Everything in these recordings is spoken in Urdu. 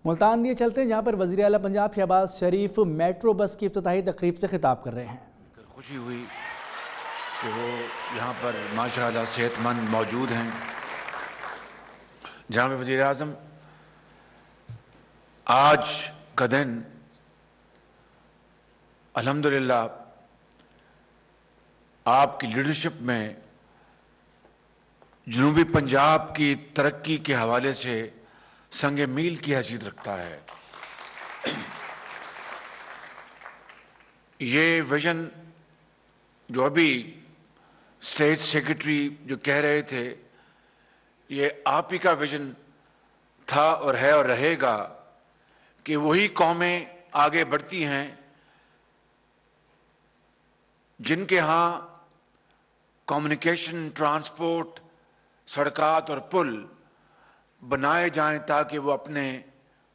ملتان لیے چلتے ہیں جہاں پر وزیر اعلیٰ پنجاب شہباز شریف میٹرو بس کی افتتاحی تقریب سے خطاب کر رہے ہیں۔ خوشی ہوئی کہ وہ یہاں پر ماشاءاللہ صحت مند موجود ہیں۔ جناب وزیر اعظم، آج کا دن الحمدللہ آپ کی لیڈرشپ میں جنوبی پنجاب کی ترقی کے حوالے سے سنگ میل کی حیثیت رکھتا ہے۔ یہ ویژن جو ابھی اسٹیٹ سیکرٹری جو کہہ رہے تھے، یہ آپ ہی کا ویژن تھا اور ہے اور رہے گا کہ وہی قومیں آگے بڑھتی ہیں جن کے ہاں کمیونیکیشن، ٹرانسپورٹ، سڑکات اور پل بنائے جائیں تاکہ وہ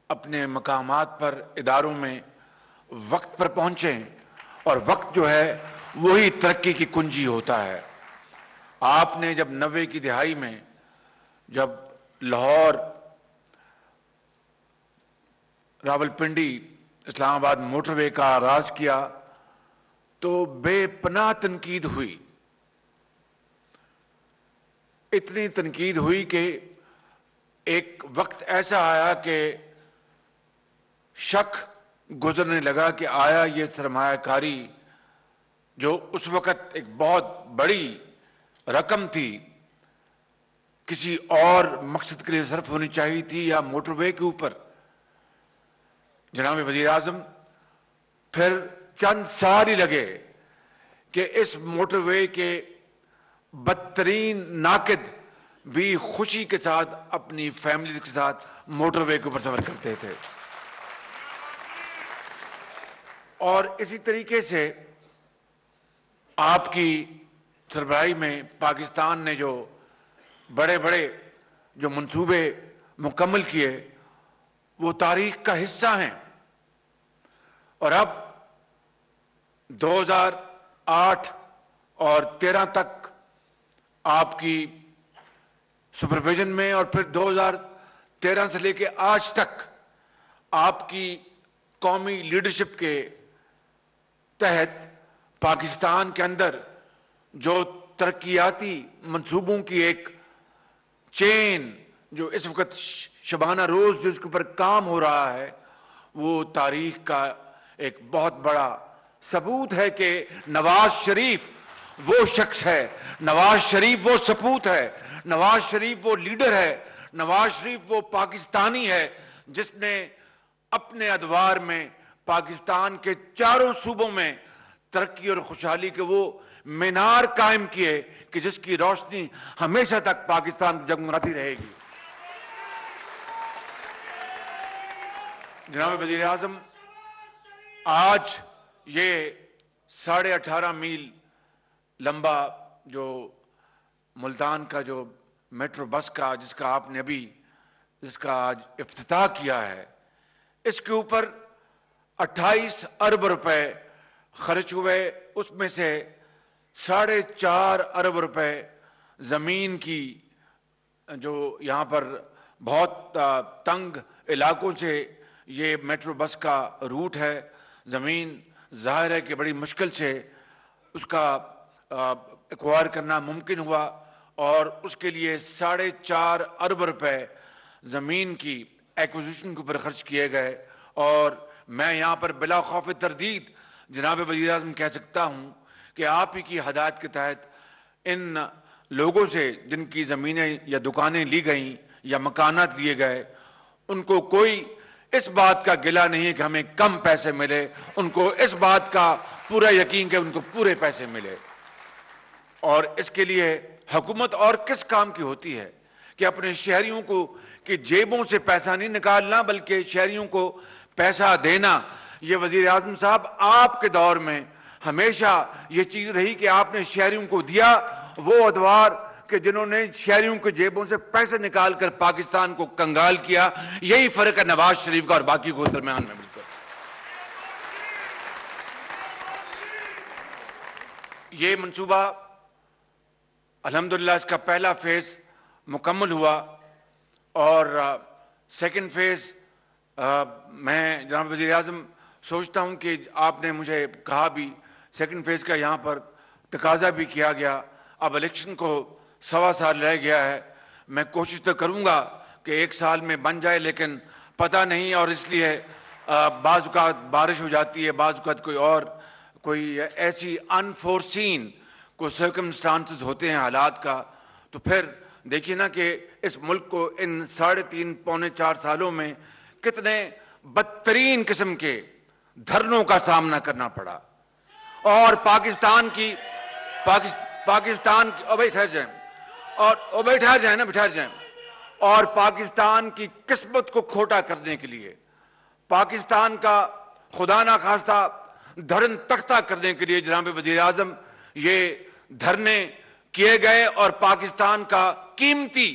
اپنے مقامات پر، اداروں میں وقت پر پہنچیں، اور وقت جو ہے وہی ترقی کی کنجی ہوتا ہے۔ آپ نے جب 90 کی دہائی میں جب لاہور، راولپنڈی، اسلام آباد موٹر وے کا آغاز کیا تو بے پناہ تنقید ہوئی، اتنی تنقید ہوئی کہ ایک وقت ایسا آیا کہ شک گزرنے لگا کہ آیا یہ سرمایہ کاری جو اس وقت ایک بہت بڑی رقم تھی کسی اور مقصد کے لیے صرف ہونی چاہیے تھی یا موٹر وے کے اوپر۔ جناب وزیر اعظم، پھر چند سال ہی لگے کہ اس موٹر وے کے بدترین ناقد بھی خوشی کے ساتھ اپنی فیملی کے ساتھ موٹر وے کے اوپر سفر کرتے تھے۔ اور اسی طریقے سے آپ کی سربراہی میں پاکستان نے جو بڑے بڑے جو منصوبے مکمل کیے وہ تاریخ کا حصہ ہیں، اور اب 2008 اور 13 تک آپ کی سپرویژن میں، اور پھر 2013 سے لے کے آج تک آپ کی قومی لیڈرشپ کے تحت پاکستان کے اندر جو ترقیاتی منصوبوں کی ایک چین جو اس وقت شبانہ روز جو اس کے اوپر کام ہو رہا ہے، وہ تاریخ کا ایک بہت بڑا ثبوت ہے کہ نواز شریف وہ شخص ہے، نواز شریف وہ سپوت ہے، نواز شریف وہ لیڈر ہے، نواز شریف وہ پاکستانی ہے جس نے اپنے ادوار میں پاکستان کے چاروں صوبوں میں ترقی اور خوشحالی کے وہ مینار قائم کیے کہ جس کی روشنی ہمیشہ تک پاکستان جگمگاتی رہے گی۔ جناب وزیر اعظم، آج یہ 18.5 میل لمبا جو ملتان کا جو میٹرو بس کا جس کا آج افتتاح کیا ہے، اس کے اوپر 28 ارب روپے خرچ ہوئے، اس میں سے 4.5 ارب روپے زمین کی جو یہاں پر بہت تنگ علاقوں سے یہ میٹرو بس کا روٹ ہے، زمین ظاہر ہے کہ بڑی مشکل سے اس کا ایکوائر کرنا ممکن ہوا، اور اس کے لیے 4.5 ارب روپے زمین کی ایکوزیشن کے اوپر خرچ کیے گئے۔ اور میں یہاں پر بلا خوف تردید جناب وزیر اعظم کہہ سکتا ہوں کہ آپ ہی کی ہدایت کے تحت ان لوگوں سے جن کی زمینیں یا دکانیں لی گئیں یا مکانات لیے گئے، ان کو کوئی اس بات کا گلہ نہیں ہے کہ ہمیں کم پیسے ملے، ان کو اس بات کا پورا یقین کہ ان کو پورے پیسے ملے۔ اور اس کے لیے حکومت اور کس کام کی ہوتی ہے کہ اپنے شہریوں کو کہ جیبوں سے پیسہ نہیں نکالنا بلکہ شہریوں کو پیسہ دینا۔ یہ وزیر اعظم صاحب آپ کے دور میں ہمیشہ یہ چیز رہی کہ آپ نے شہریوں کو دیا وہ ادوار کہ جنہوں نے شہریوں کے جیبوں سے پیسے نکال کر پاکستان کو کنگال کیا۔ یہی فرق ہے نواز شریف کا اور باقی کو درمیان میں مل کر۔ یہ منصوبہ الحمدللہ اس کا پہلا فیز مکمل ہوا، اور سیکنڈ فیز میں جناب وزیر اعظم سوچتا ہوں کہ آپ نے مجھے کہا بھی سیکنڈ فیز کا یہاں پر تقاضا بھی کیا گیا، اب الیکشن کو 1.25 سال رہ گیا ہے، میں کوشش تو کروں گا کہ 1 سال میں بن جائے، لیکن پتہ نہیں، اور اس لیے بعض اوقات بارش ہو جاتی ہے، بعض اوقات کوئی ایسی انفورسین کوئی سرکمسٹانسز ہوتے ہیں حالات کا، تو پھر دیکھیے نا کہ اس ملک کو ان 3.5 پونے 4 سالوں میں کتنے بدترین قسم کے دھرنوں کا سامنا کرنا پڑا، اور پاکستان کی بیٹھا جائیں اور پاکستان کی قسمت کو کھوٹا کرنے کے لیے، پاکستان کا خدا نخواستہ دھرن تختہ کرنے کے لیے جناب وزیر اعظم یہ دھرنے کیے گئے، اور پاکستان کا قیمتی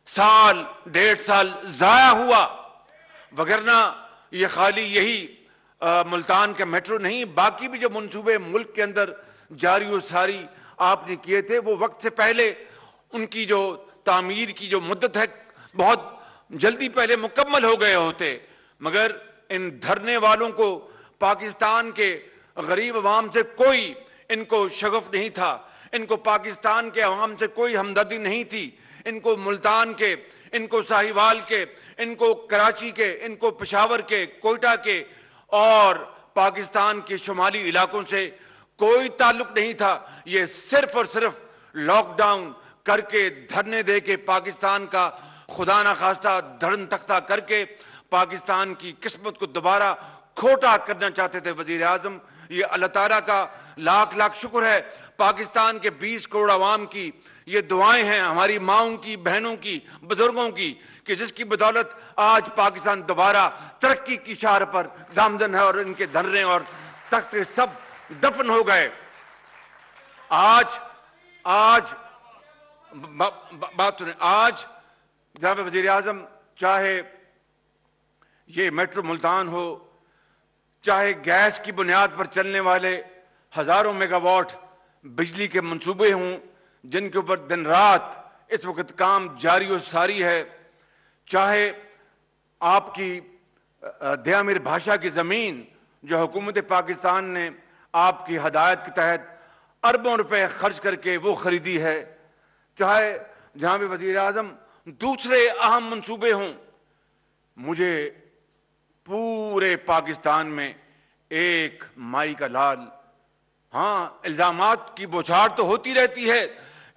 1.5 سال ضائع ہوا، وگرنہ یہ خالی یہی ملتان کا میٹرو نہیں، باقی بھی جو منصوبے ملک کے اندر جاری و ساری آپ نے کیے تھے، وہ وقت سے پہلے ان کی جو تعمیر کی جو مدت ہے بہت جلدی پہلے مکمل ہو گئے ہوتے، مگر ان دھرنے والوں کو پاکستان کے غریب عوام سے کوئی ان کو شغف نہیں تھا، ان کو پاکستان کے عوام سے کوئی ہمدردی نہیں تھی، ان کو ملتان کے، ان کو ساہیوال کے، ان کو کراچی کے، ان کو پشاور کے، کوئٹہ کے اور پاکستان کے شمالی علاقوں سے کوئی تعلق نہیں تھا۔ یہ صرف اور صرف لاک ڈاؤن کر کے، دھرنے دے کے، پاکستان کا خدا نخواستہ دھرن تختہ کر کے پاکستان کی قسمت کو دوبارہ کھوٹا کرنا چاہتے تھے وزیر اعظم۔ یہ اللہ تعالیٰ کا لاکھ لاکھ شکر ہے، پاکستان کے 20 کروڑ عوام کی یہ دعائیں ہیں، ہماری ماؤں کی، بہنوں کی، بزرگوں کی، کہ جس کی بدولت آج پاکستان دوبارہ ترقی کی شاہراہ پر گامزن ہے، اور ان کے دھرنے اور تختے سب دفن ہو گئے۔ آج بات سنیں، آج جناب وزیر اعظم چاہے یہ میٹرو ملتان ہو، چاہے گیس کی بنیاد پر چلنے والے ہزاروں میگا واٹ بجلی کے منصوبے ہوں جن کے اوپر دن رات اس وقت کام جاری و ساری ہے، چاہے آپ کی دیا میر بھاشا کی زمین جو حکومت پاکستان نے آپ کی ہدایت کے تحت اربوں روپے خرچ کر کے وہ خریدی ہے، چاہے جناب وزیر اعظم دوسرے اہم منصوبے ہوں، مجھے پورے پاکستان میں ایک مائی کا لال، ہاں الزامات کی بوچھار تو ہوتی رہتی ہے،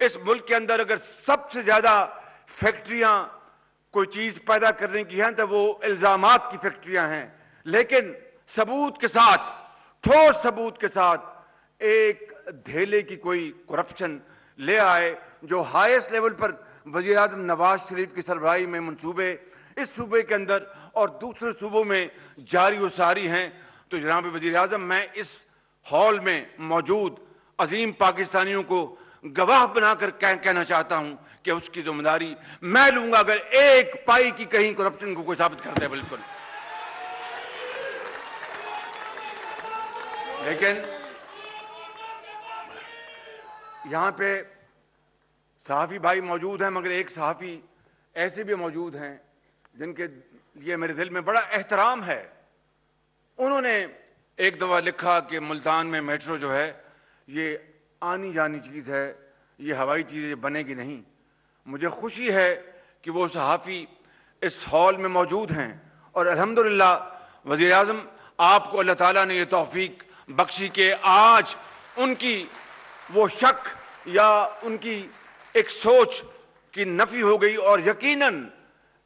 اس ملک کے اندر اگر سب سے زیادہ فیکٹریاں کوئی چیز پیدا کرنے کی ہیں تو وہ الزامات کی فیکٹریاں ہیں، لیکن ثبوت کے ساتھ، ٹھوس ثبوت کے ساتھ ایک دھیلے کی کوئی کرپشن لے آئے جو ہائیسٹ لیول پر وزیر اعظم نواز شریف کی سربراہی میں منصوبے اس صوبے کے اندر اور دوسرے صوبوں میں جاری و ساری ہیں، تو جناب وزیر اعظم میں اس ہال میں موجود عظیم پاکستانیوں کو گواہ بنا کر کہنا چاہتا ہوں کہ اس کی ذمہ داری میں لوں گا اگر ایک پائی کی کہیں کرپشن کو کوئی ثابت کرتا ہے۔ بالکل، لیکن یہاں پہ صحافی بھائی موجود ہیں، مگر ایک صحافی ایسے بھی موجود ہیں جن کے لیے میرے دل میں بڑا احترام ہے۔ انہوں نے ایک دفعہ لکھا کہ ملتان میں میٹرو جو ہے یہ آنی جانی چیز ہے، یہ ہوائی چیز یہ بنے گی نہیں۔ مجھے خوشی ہے کہ وہ صحافی اس ہال میں موجود ہیں، اور الحمدللہ وزیر اعظم آپ کو اللہ تعالیٰ نے یہ توفیق بخشی کہ آج ان کی وہ شک یا ان کی ایک سوچ کی نفی ہو گئی، اور یقیناً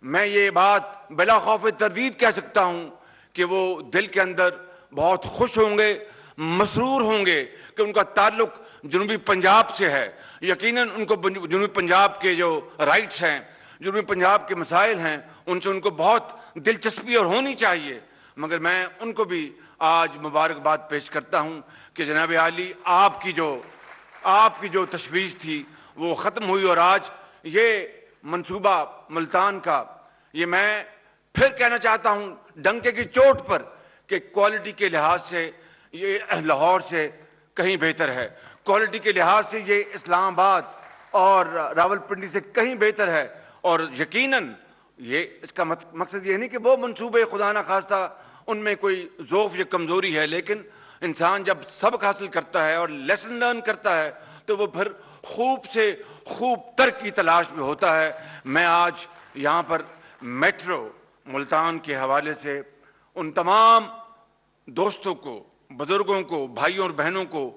میں یہ بات بلا خوف تردید کہہ سکتا ہوں کہ وہ دل کے اندر بہت خوش ہوں گے، مسرور ہوں گے کہ ان کا تعلق جنوبی پنجاب سے ہے۔ یقیناً ان کو جنوبی پنجاب کے جو رائٹس ہیں، جنوبی پنجاب کے مسائل ہیں، ان سے ان کو بہت دلچسپی اور ہونی چاہیے، مگر میں ان کو بھی آج مبارکباد پیش کرتا ہوں کہ جناب عالی آپ کی جو تشویش تھی وہ ختم ہوئی، اور آج یہ منصوبہ ملتان کا، یہ میں پھر کہنا چاہتا ہوں ڈنکے کی چوٹ پر کہ کوالٹی کے لحاظ سے یہ لاہور سے کہیں بہتر ہے، کوالٹی کے لحاظ سے یہ اسلام آباد اور راول پنڈی سے کہیں بہتر ہے، اور یقیناً یہ اس کا مقصد یہ نہیں کہ وہ منصوبے خدا نہ خواستہ ان میں کوئی ضعف یا کمزوری ہے، لیکن انسان جب سبق حاصل کرتا ہے اور لیسن لرن کرتا ہے تو وہ پھر خوب سے خوب تر کی تلاش میں ہوتا ہے۔ میں آج یہاں پر میٹرو ملتان کے حوالے سے ان تمام دوستوں کو، بزرگوں کو، بھائیوں اور بہنوں کو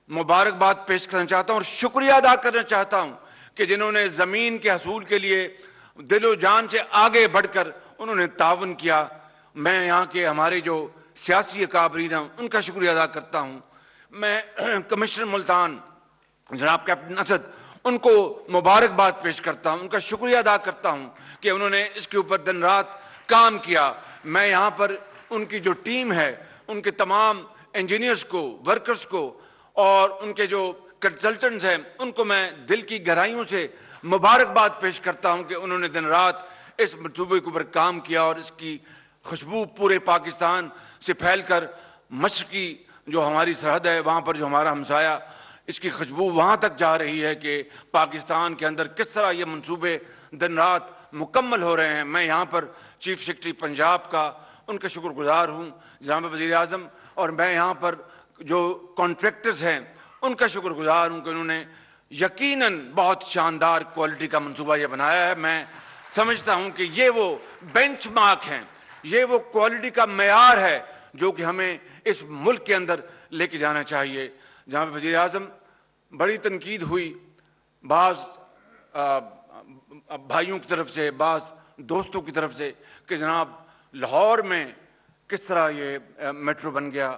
مبارکباد پیش کرنا چاہتا ہوں اور شکریہ ادا کرنا چاہتا ہوں کہ جنہوں نے زمین کے حصول کے لیے دل و جان سے آگے بڑھ کر انہوں نے تعاون کیا۔ میں یہاں کے ہمارے جو سیاسی اکابرین ہیں ان کا شکریہ ادا کرتا ہوں۔ میں کمشنر ملتان جناب کیپٹن اسد ان کو مبارکباد پیش کرتا ہوں، ان کا شکریہ ادا کرتا ہوں کہ انہوں نے اس کے اوپر دن رات کام کیا۔ میں یہاں پر ان کی جو ٹیم ہے، ان کے تمام انجینئرز کو، ورکرز کو اور ان کے جو کنسلٹنٹس ہیں ان کو میں دل کی گہرائیوں سے مبارکباد پیش کرتا ہوں کہ انہوں نے دن رات اس منصوبے کے اوپر کام کیا اور اس کی خوشبو پورے پاکستان سے پھیل کر مشرقی جو ہماری سرحد ہے وہاں پر جو ہمارا ہمسایہ، اس کی خوشبو وہاں تک جا رہی ہے کہ پاکستان کے اندر کس طرح یہ منصوبے دن رات مکمل ہو رہے ہیں۔ میں یہاں پر چیف سیکرٹری پنجاب کا ان کا شکر گزار ہوں، جناب وزیر اعظم، اور میں یہاں پر جو کانٹریکٹرز ہیں ان کا شکر گزار ہوں کہ انہوں نے یقیناً بہت شاندار کوالٹی کا منصوبہ یہ بنایا ہے۔ میں سمجھتا ہوں کہ یہ وہ بینچ مارک ہیں، یہ وہ کوالٹی کا معیار ہے جو کہ ہمیں اس ملک کے اندر لے کے جانا چاہیے۔ جناب وزیر اعظم، بڑی تنقید ہوئی بعض بھائیوں کی طرف سے، بعض دوستوں کی طرف سے کہ جناب لاہور میں کس طرح یہ میٹرو بن گیا،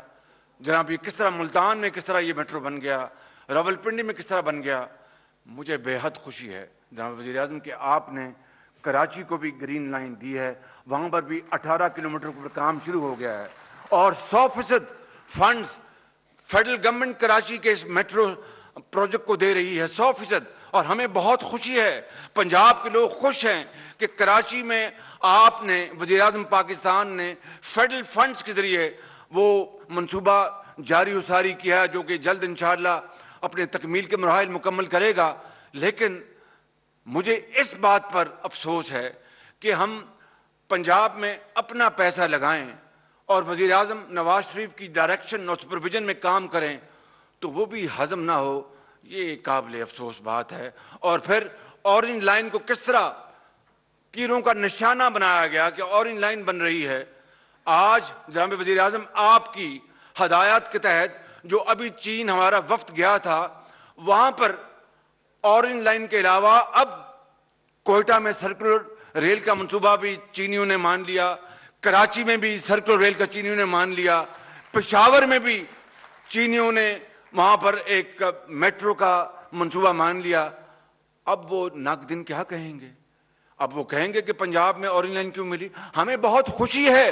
جناب یہ کس طرح ملتان میں کس طرح یہ میٹرو بن گیا، راولپنڈی میں کس طرح بن گیا۔ مجھے بے حد خوشی ہے جناب وزیر اعظم کہ آپ نے کراچی کو بھی گرین لائن دی ہے، وہاں پر بھی 18 کلومیٹر پر کام شروع ہو گیا ہے اور 100% فنڈز فیڈرل گورنمنٹ کراچی کے اس میٹرو پروجیکٹ کو دے رہی ہے، 100%۔ اور ہمیں بہت خوشی ہے، پنجاب کے لوگ خوش ہیں کہ کراچی میں آپ نے، وزیر اعظم پاکستان نے فیڈرل فنڈز کے ذریعے وہ منصوبہ جاری و ساری کیا ہے جو کہ جلد انشاءاللہ اپنے تکمیل کے مراحل مکمل کرے گا۔ لیکن مجھے اس بات پر افسوس ہے کہ ہم پنجاب میں اپنا پیسہ لگائیں اور وزیر اعظم نواز شریف کی ڈائریکشن اور سپرویژن میں کام کریں تو وہ بھی ہضم نہ ہو، یہ قابل افسوس بات ہے۔ اور پھر اورنج لائن کو کس طرح تیروں کا نشانہ بنایا گیا کہ اورنج لائن بن رہی ہے۔ آج جناب وزیر اعظم آپ کی ہدایات کے تحت جو ابھی چین ہمارا وفد گیا تھا، وہاں پر اورنج لائن کے علاوہ اب کوئٹہ میں سرکولر ریل کا منصوبہ بھی چینیوں نے مان لیا، کراچی میں بھی سرکولر ریل کا چینیوں نے مان لیا، پشاور میں بھی چینیوں نے وہاں پر ایک میٹرو کا منصوبہ مان لیا۔ اب وہ ناک دن کیا کہیں گے؟ اب وہ کہیں گے کہ پنجاب میں اورنج لائن کیوں ملی؟ ہمیں بہت خوشی ہے،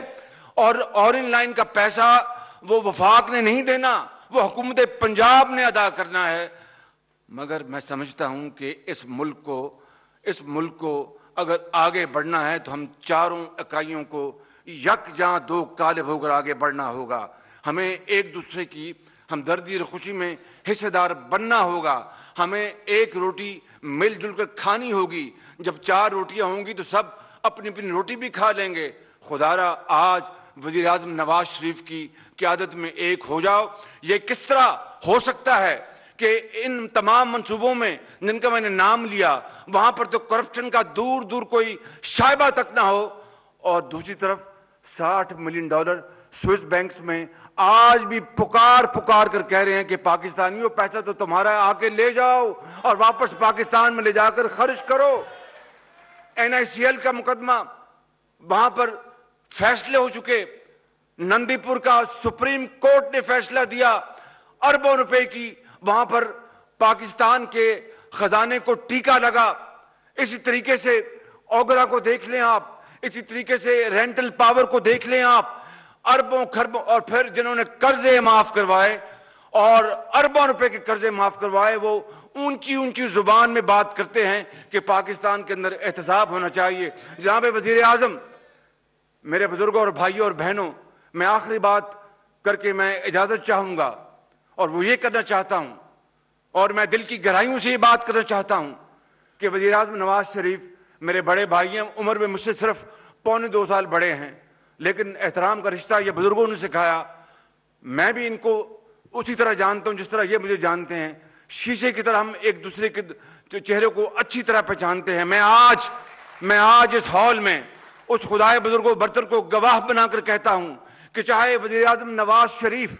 اور اورنج لائن کا پیسہ وہ وفاق نے نہیں دینا، وہ حکومت پنجاب نے ادا کرنا ہے۔ مگر میں سمجھتا ہوں کہ اس ملک کو اگر آگے بڑھنا ہے تو ہم چاروں اکائیوں کو یکجاں دو قالب ہو کر آگے بڑھنا ہوگا۔ ہمیں ایک دوسرے کی ہمدردی اور خوشی میں حصے دار بننا ہوگا، ہمیں ایک روٹی مل جل کر کھانی ہوگی۔ جب 4 روٹیاں ہوں گی تو سب اپنی اپنی روٹی بھی کھا لیں گے۔ خدارا آج وزیر اعظم نواز شریف کی قیادت میں ایک ہو جاؤ۔ یہ کس طرح ہو سکتا ہے کہ ان تمام منصوبوں میں جن کا میں نے نام لیا وہاں پر تو کرپشن کا دور دور کوئی شائبہ تک نہ ہو، اور دوسری طرف $60 ملین سوئس بینکس میں آج بھی پکار کر کہہ رہے ہیں کہ پاکستانیوں پیسہ تو تمہارا ہے، آ کے لے جاؤ اور واپس پاکستان میں لے جا کر خرچ کرو۔ NICL کا مقدمہ، وہاں پر فیصلے ہو چکے، نندی پور کا سپریم کورٹ نے فیصلہ دیا، اربوں روپے کی وہاں پر پاکستان کے خزانے کو ٹیکا لگا۔ اسی طریقے سے اوگرا کو دیکھ لیں آپ، اسی طریقے سے رینٹل پاور کو دیکھ لیں آپ، اربوں خربوں، اور پھر جنہوں نے قرضے معاف کروائے اور اربوں روپے کے قرضے معاف کروائے وہ اونچی زبان میں بات کرتے ہیں کہ پاکستان کے اندر احتساب ہونا چاہیے۔ جناب وزیر اعظم، میرے بزرگوں اور بھائیوں اور بہنوں، میں آخری بات کر کے میں اجازت چاہوں گا، اور وہ یہ کرنا چاہتا ہوں، اور میں دل کی گہرائیوں سے یہ بات کرنا چاہتا ہوں کہ وزیر اعظم نواز شریف میرے بڑے بھائی ہیں, عمر میں مجھ سے صرف 1.25 سال بڑے ہیں, لیکن احترام کا رشتہ یہ بزرگوں نے سکھایا. میں بھی ان کو اسی طرح جانتا ہوں جس طرح یہ مجھے جانتے ہیں. شیشے کی طرح ہم ایک دوسرے کے چہرے کو اچھی طرح پہچانتے ہیں. میں آج اس ہال میں اس خدائے بزرگ و برتر کو گواہ بنا کر کہتا ہوں کہ چاہے وزیر اعظم نواز شریف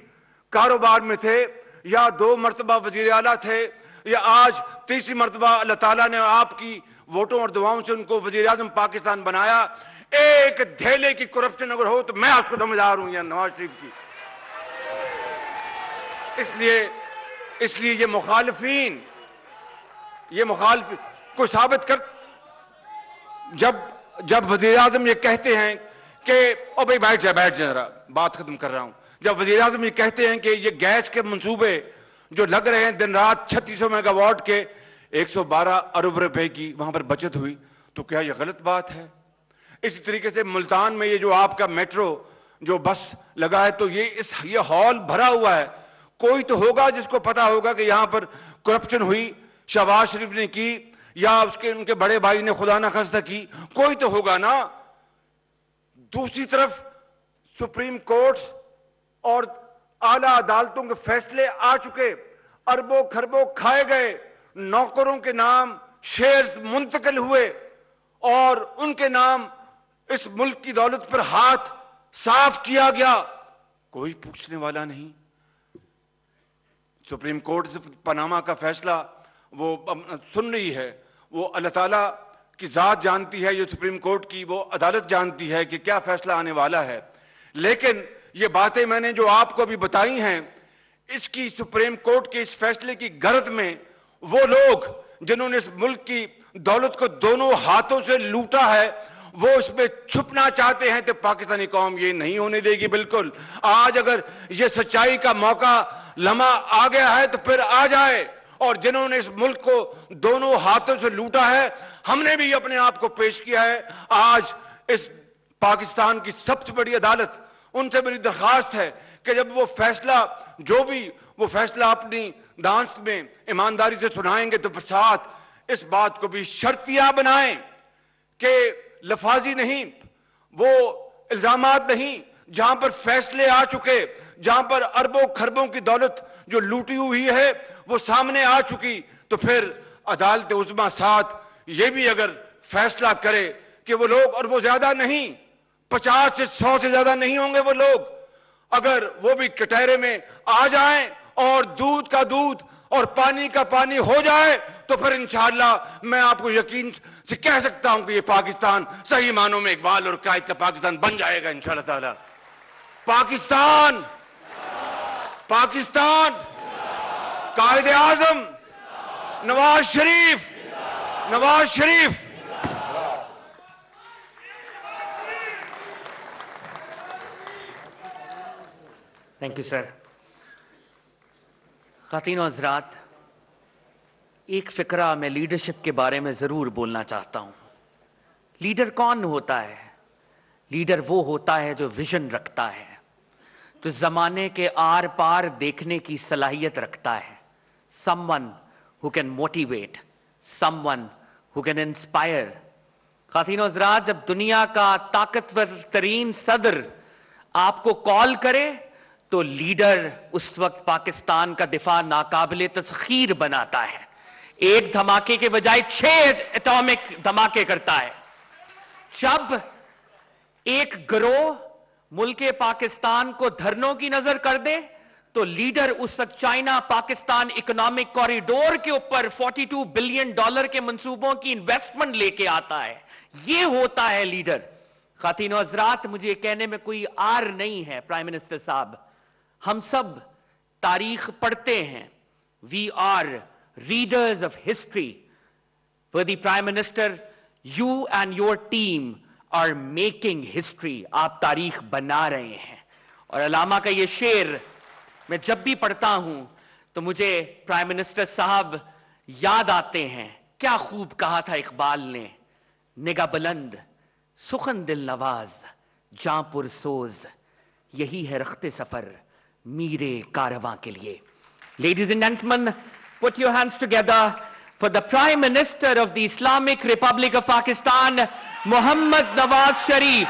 کاروبار میں تھے, یا 2 مرتبہ وزیر اعلیٰ تھے, یا آج 3ری مرتبہ اللہ تعالیٰ نے آپ کی ووٹوں اور دعاؤں سے ان کو وزیر اعظم پاکستان بنایا, ایک دھیلے کی کرپشن اگر ہو تو میں اس کو سمجھدار ہوں یا نواز شریف کی. اس لیے یہ مخالفین کو ثابت کر, جب وزیر اعظم یہ کہتے ہیں کہ او بھائی بیٹھ جائے ذرا بات ختم کر رہا ہوں, جب وزیر اعظم یہ کہتے ہیں کہ یہ گیس کے منصوبے جو لگ رہے ہیں دن رات 3600 میگا واٹ کے 112 ارب روپے کی وہاں پر بچت ہوئی, تو کیا یہ غلط بات ہے؟ اسی طریقے سے ملتان میں یہ جو آپ کا میٹرو جو بس لگا ہے, تو یہ ہال بھرا ہوا ہے. کوئی تو ہوگا جس کو پتا ہوگا کہ یہاں پر کرپشن ہوئی, شہباز شریف نے کی یا ان کے بڑے بھائی نے خدا نخواستہ کی, کوئی تو ہوگا نا. دوسری طرف سپریم کورٹس اور اعلیٰ عدالتوں کے فیصلے آ چکے, اربوں خربوں کھائے گئے, نوکروں کے نام شیئرز منتقل ہوئے اور ان کے نام اس ملک کی دولت پر ہاتھ صاف کیا گیا, کوئی پوچھنے والا نہیں. سپریم کورٹ سے پاناما کا فیصلہ وہ سن رہی ہے, وہ اللہ تعالیٰ کی ذات جانتی ہے, یہ سپریم کورٹ کی وہ عدالت جانتی ہے کہ کیا فیصلہ آنے والا ہے. لیکن یہ باتیں میں نے جو آپ کو بھی بتائی ہیں, اس کی سپریم کورٹ کے اس فیصلے کی غرض میں وہ لوگ جنہوں نے اس ملک کی دولت کو دونوں ہاتھوں سے لوٹا ہے, وہ اس میں چھپنا چاہتے ہیں, تو پاکستانی قوم یہ نہیں ہونے دے گی. بالکل آج اگر یہ سچائی کا موقع لمحہ آ گیا ہے تو پھر آ جائے, اور جنہوں نے اس ملک کو دونوں ہاتھوں سے لوٹا ہے, ہم نے بھی اپنے آپ کو پیش کیا ہے. آج اس پاکستان کی سب سے بڑی عدالت, ان سے میری درخواست ہے کہ جب وہ فیصلہ اپنی دانست میں ایمانداری سے سنائیں گے, تو ساتھ اس بات کو بھی شرطیہ بنائیں کہ لفاظی نہیں, وہ الزامات نہیں, جہاں پر فیصلے آ چکے, جہاں پر اربوں خربوں کی دولت جو لوٹی ہوئی ہے وہ سامنے آ چکی, تو پھر عدالت عظمیٰ ساتھ یہ بھی اگر فیصلہ کرے کہ وہ لوگ, اور وہ زیادہ نہیں, 50 سے 100 سے زیادہ نہیں ہوں گے وہ لوگ, اگر وہ بھی کٹہرے میں آ جائیں اور دودھ کا دودھ اور پانی کا پانی ہو جائے, تو پھر انشاءاللہ میں آپ کو یقین سے کہہ سکتا ہوں کہ یہ پاکستان صحیح معنوں میں اقبال اور قائد کا پاکستان بن جائے گا انشاءاللہ تعالی. Pakistan, Quaid Azam Nawaz Sharif. Thank you sir. خواتین و حضرات, ایک فقرہ میں لیڈرشپ کے بارے میں ضرور بولنا چاہتا ہوں. لیڈر کون ہوتا ہے؟ لیڈر وہ ہوتا ہے جو ویژن رکھتا ہے, جو زمانے کے آر پار دیکھنے کی صلاحیت رکھتا ہے. someone who can motivate, someone who can inspire. خواتین و حضرات, جب دنیا کا طاقتور ترین صدر آپ کو کال کرے تو لیڈر اس وقت پاکستان کا دفاع ناقابل تسخیر بناتا ہے. ایک دھماکے کے بجائے 6 ایٹامک دھماکے کرتا ہے. جب ایک گروہ ملک پاکستان کو دھرنوں کی نظر کر دے تو لیڈر اس وقت چائنا پاکستان اکنامک کوریڈور کے اوپر $42 بلین کے منصوبوں کی انویسٹمنٹ لے کے آتا ہے. یہ ہوتا ہے لیڈر. خواتین و حضرات, مجھے کہنے میں کوئی آر نہیں ہے پرائم منسٹر صاحب, ہم سب تاریخ پڑھتے ہیں. We are readers of history. With the prime minister, you and your team are making history. آپ تاریخ بنا رہے ہیں. اور علامہ کا یہ شعر میں جب بھی پڑھتا ہوں تو مجھے پرائم منسٹر صاحب یاد آتے ہیں. کیا خوب کہا تھا اقبال نے, نگاہ بلند, سخن دل نواز, جاں پر سوز, یہی ہے رخت سفر میرے کارواں کے لیے. Ladies and gentlemen, put your hands together for the Prime Minister of the Islamic Republic of Pakistan, Muhammad Nawaz Sharif.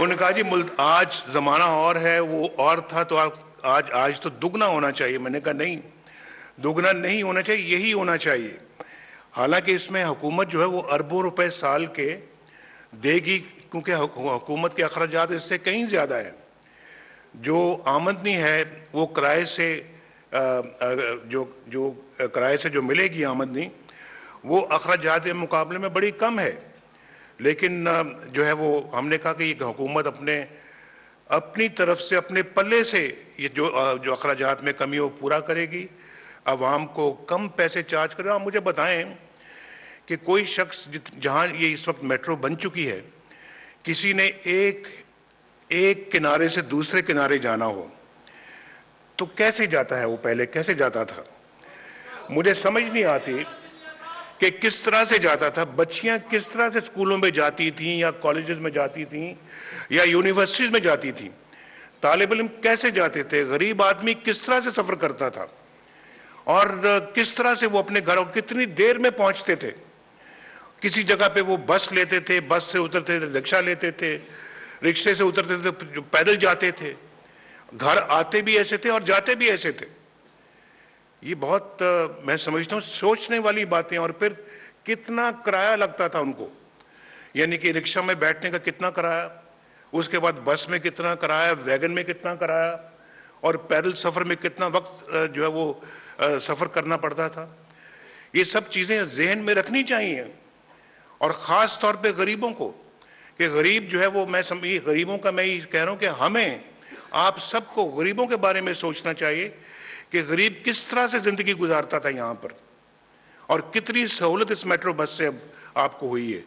انہوں نے کہا جی آج زمانہ اور ہے، وہ اور تھا تو آج تو دگنا ہونا چاہیے. میں نے کہا نہیں، دگنا نہیں ہونا چاہیے، یہی ہونا چاہیے. حالانکہ اس میں حکومت جو ہے وہ اربوں روپے سال کے دے گی، کیونکہ حکومت کے اخراجات اس سے کہیں زیادہ ہیں. جو آمدنی ہے وہ کرائے سے جو کرائے سے جو ملے گی آمدنی، وہ اخراجات کے مقابلے میں بڑی کم ہے. لیکن جو ہے وہ ہم نے کہا کہ یہ حکومت اپنی طرف سے اپنے پلے سے یہ جو اخراجات میں کمی وہ پورا کرے گی، عوام کو کم پیسے چارج کرے. آپ مجھے بتائیں کہ کوئی شخص جہاں یہ اس وقت میٹرو بن چکی ہے، کسی نے ایک کنارے سے دوسرے کنارے جانا ہو تو کیسے جاتا ہے؟ وہ پہلے کیسے جاتا تھا؟ مجھے سمجھ نہیں آتی کہ کس طرح سے جاتا تھا. بچیاں کس طرح سے اسکولوں میں جاتی تھیں یا کالجز میں جاتی تھیں یا یونیورسٹیز میں جاتی تھیں. طالب علم کیسے جاتے تھے؟ غریب آدمی کس طرح سے سفر کرتا تھا؟ اور کس طرح سے وہ اپنے گھروں کتنی دیر میں پہنچتے تھے؟ کسی جگہ پہ وہ بس لیتے تھے، بس سے اترتے تھے، رکشہ لیتے تھے، رکشے سے اترتے تھے، پیدل جاتے تھے. گھر آتے بھی ایسے تھے اور جاتے بھی ایسے تھے. یہ بہت میں سمجھتا ہوں سوچنے والی باتیں. اور پھر کتنا کرایہ لگتا تھا ان کو، یعنی کہ رکشہ میں بیٹھنے کا کتنا کرایہ، اس کے بعد بس میں کتنا کرایہ، ویگن میں کتنا کرایہ، اور پیدل سفر میں کتنا وقت جو ہے وہ سفر کرنا پڑتا تھا. یہ سب چیزیں ذہن میں رکھنی چاہیے. اور خاص طور پہ غریبوں کو، کہ غریب جو ہے وہ غریبوں کا میں یہ کہہ رہا ہوں کہ ہمیں آپ سب کو غریبوں کے بارے میں سوچنا چاہیے کہ غریب کس طرح سے زندگی گزارتا تھا یہاں پر، اور کتنی سہولت اس میٹرو بس سے آپ کو ہوئی ہے.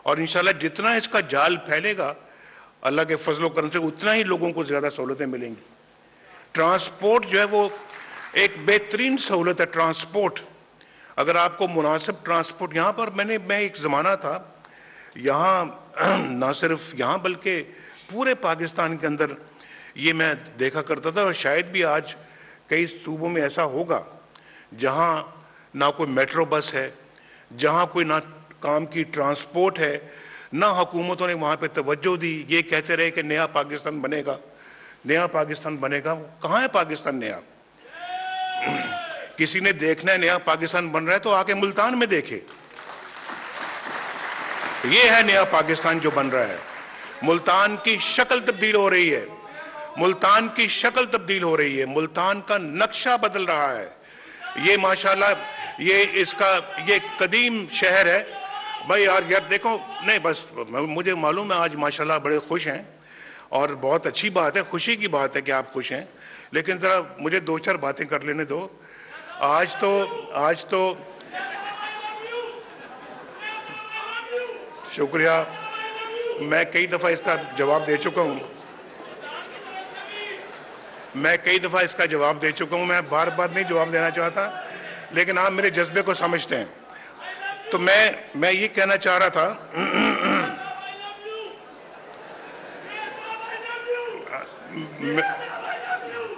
اور انشاءاللہ جتنا اس کا جال پھیلے گا اللہ کے فضل و کرم سے، اتنا ہی لوگوں کو زیادہ سہولتیں ملیں گی. ٹرانسپورٹ جو ہے وہ ایک بہترین سہولت ہے. ٹرانسپورٹ، اگر آپ کو مناسب ٹرانسپورٹ یہاں پر میں ایک زمانہ تھا یہاں، نہ صرف یہاں بلکہ پورے پاکستان کے اندر یہ میں دیکھا کرتا تھا، اور شاید بھی آج کئی صوبوں میں ایسا ہوگا جہاں نہ کوئی میٹرو بس ہے، جہاں کوئی نہ کام کی ٹرانسپورٹ ہے، نہ حکومتوں نے وہاں پہ توجہ دی. یہ کہتے رہے کہ نیا پاکستان بنے گا، نیا پاکستان بنے گا. کہاں ہے پاکستان نیا؟ کسی نے دیکھنا ہے نیا پاکستان بن رہا ہے تو آ کے ملتان میں دیکھے. یہ ہے نیا پاکستان جو بن رہا ہے. ملتان کی شکل تبدیل ہو رہی ہے، ملتان کی شکل تبدیل ہو رہی ہے، ملتان کا نقشہ بدل رہا ہے. یہ ماشاءاللہ یہ قدیم شہر ہے. بھائی یار دیکھو، نہیں بس مجھے معلوم ہے آج ماشاءاللہ بڑے خوش ہیں، اور بہت اچھی بات ہے، خوشی کی بات ہے کہ آپ خوش ہیں. لیکن ذرا مجھے دو چار باتیں کر لینے دو. آج تو شکریہ. میں کئی دفعہ اس کا جواب دے چکا ہوں، میں بار بار نہیں جواب دینا چاہتا، لیکن آپ میرے جذبے کو سمجھتے ہیں. تو میں یہ کہنا چاہ رہا تھا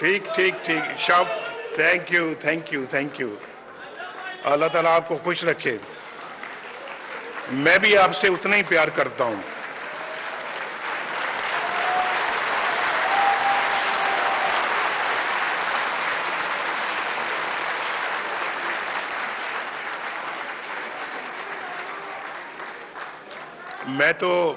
ٹھیک شاپ. Thank you. اللہ تعالیٰ آپ کو خوش رکھے. میں بھی آپ سے اتنا ہی پیار کرتا ہوں. میں تو